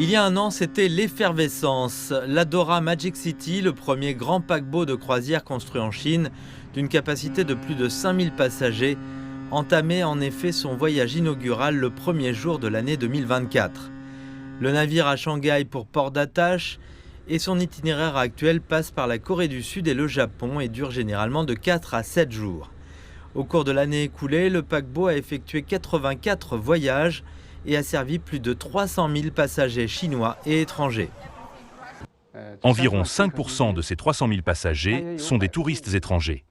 Il y a un an, c'était l'effervescence. L'Adora Magic City, le premier grand paquebot de croisière construit en Chine, d'une capacité de plus de 5000 passagers, entamait en effet son voyage inaugural le premier jour de l'année 2024. Le navire a Shanghai pour port d'attache et son itinéraire actuel passe par la Corée du Sud et le Japon et dure généralement de 4 à 7 jours. Au cours de l'année écoulée, le paquebot a effectué 84 voyages et a servi plus de 300 000 passagers chinois et étrangers. Environ 5% de ces 300 000 passagers sont des touristes étrangers.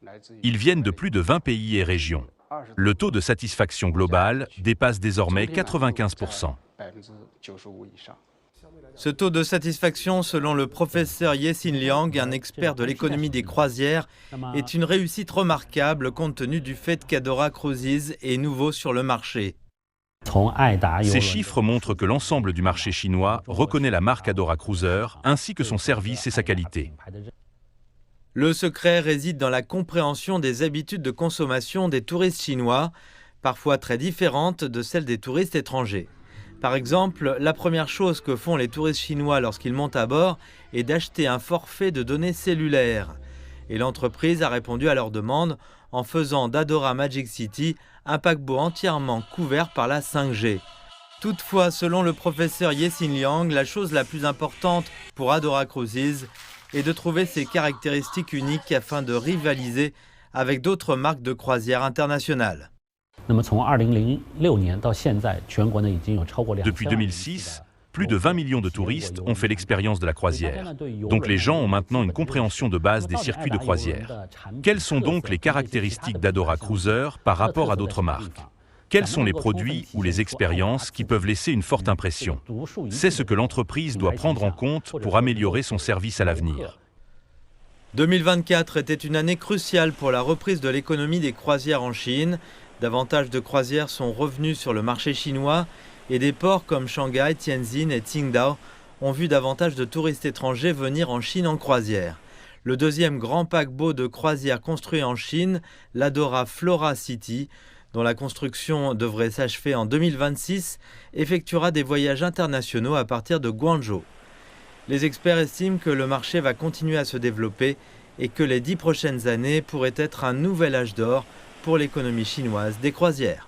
Ils viennent de plus de 20 pays et régions. Le taux de satisfaction global dépasse désormais 95%. Ce taux de satisfaction, selon le professeur Ye-Sin Liang, un expert de l'économie des croisières, est une réussite remarquable compte tenu du fait qu'Adora Cruises est nouveau sur le marché. Ces chiffres montrent que l'ensemble du marché chinois reconnaît la marque Adora Cruiser ainsi que son service et sa qualité. Le secret réside dans la compréhension des habitudes de consommation des touristes chinois, parfois très différentes de celles des touristes étrangers. Par exemple, la première chose que font les touristes chinois lorsqu'ils montent à bord est d'acheter un forfait de données cellulaires. Et l'entreprise a répondu à leur demande en faisant d'Adora Magic City un paquebot entièrement couvert par la 5G. Toutefois, selon le professeur Ye-Sin Liang, la chose la plus importante pour Adora Cruises est de trouver ses caractéristiques uniques afin de rivaliser avec d'autres marques de croisière internationales. Depuis 2006, plus de 20 millions de touristes ont fait l'expérience de la croisière. Donc les gens ont maintenant une compréhension de base des circuits de croisière. Quelles sont donc les caractéristiques d'Adora Cruiser par rapport à d'autres marques? Quels sont les produits ou les expériences qui peuvent laisser une forte impression? C'est ce que l'entreprise doit prendre en compte pour améliorer son service à l'avenir. 2024 était une année cruciale pour la reprise de l'économie des croisières en Chine. Davantage de croisières sont revenues sur le marché chinois et des ports comme Shanghai, Tianjin et Qingdao ont vu davantage de touristes étrangers venir en Chine en croisière. Le deuxième grand paquebot de croisière construit en Chine, l'Adora Flora City, dont la construction devrait s'achever en 2026, effectuera des voyages internationaux à partir de Guangzhou. Les experts estiment que le marché va continuer à se développer et que les 10 prochaines années pourraient être un nouvel âge d'or pour l'économie chinoise des croisières.